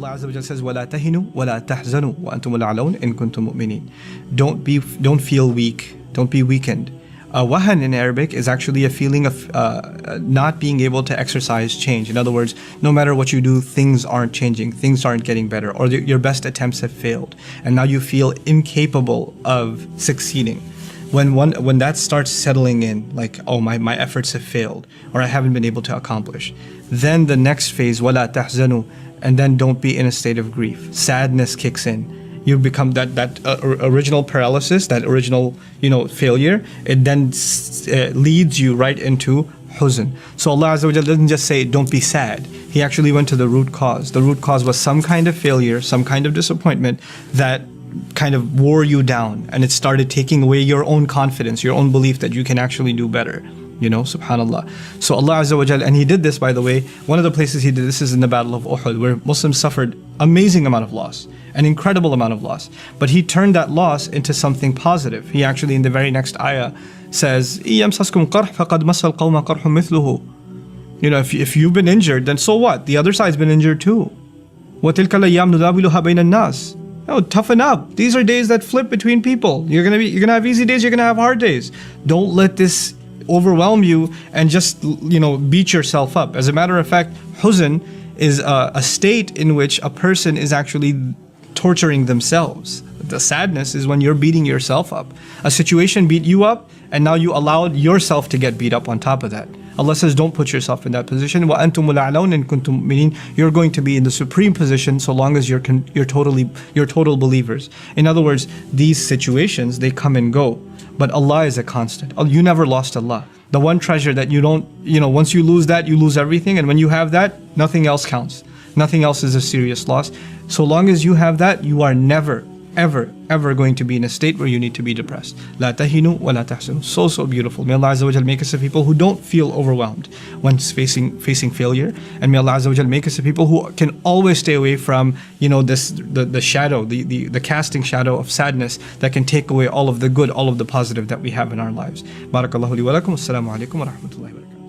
Allah Azza wa Jalla says, وَلَا تَهِنُوا وَلَا تَحْزَنُوا وَأَنْتُمُ الْأَعْلَوْنَ إِن كُنتُم مُؤْمِنِينَ. Don't feel weak. Don't be weakened. Wahan in Arabic is actually a feeling of not being able to exercise change. In other words, no matter what you do, things aren't changing, things aren't getting better, or your best attempts have failed, and now you feel incapable of succeeding. When that starts settling in, like, oh, my efforts have failed, or I haven't been able to accomplish, then the next phase, وَلَا تَحْزَنُوا, and then don't be in a state of grief. Sadness kicks in. You become that original paralysis, that original failure. It then leads you right into huzn. So Allah Azza wa Jalla doesn't just say don't be sad. He actually went to the root cause. The root cause was some kind of failure, some kind of disappointment that kind of wore you down, and it started taking away your own confidence, your own belief that you can actually do better. Subhanallah. So Allah Azza wa Jalla, and He did this, by the way, one of the places He did this is in the Battle of Uhud, where Muslims suffered amazing amount of loss, an incredible amount of loss. But He turned that loss into something positive. He actually, in the very next ayah, says, إِيَمْسَسْكُمْ قَرْحٌ فَقَدْ مَسَّ الْقَوْمَ قَرْحٌ مِثْلُهُ. If you've been injured, then so what? The other side's been injured too. وَتِلْكَ الْأَيَّامُ نُدَاوِلُهَا بَيْنَ النَّاسِ. Toughen up. These are days that flip between people. You're gonna have easy days, you're gonna have hard days. Don't let this overwhelm you and just beat yourself up. As a matter of fact, huzn is a state in which a person is actually torturing themselves. The sadness is when you're beating yourself up. A situation beat you up, and now you allowed yourself to get beat up on top of that. Allah says, don't put yourself in that position. وَأَنْتُمُ الْأَعْلَوْنَ إِن كُنتُم مُؤْمِنِينَ. You're going to be in the supreme position so long as you're total believers. In other words, these situations, they come and go, but Allah is a constant. You never lost Allah. The one treasure that you don't, once you lose that, you lose everything. And when you have that, nothing else counts. Nothing else is a serious loss. So long as you have that, you are never, ever going to be in a state where you need to be depressed. La tahinu wa la tahzanu. So beautiful. May Allah Azza wa Jal make us a people who don't feel overwhelmed when facing failure. And may Allah Azza wa Jal make us a people who can always stay away from, the shadow, the casting shadow of sadness that can take away all of the good, all of the positive that we have in our lives. Barakallahu li wa lakum. Assalamu alaikum wa rahmatullahi wa barakatuh.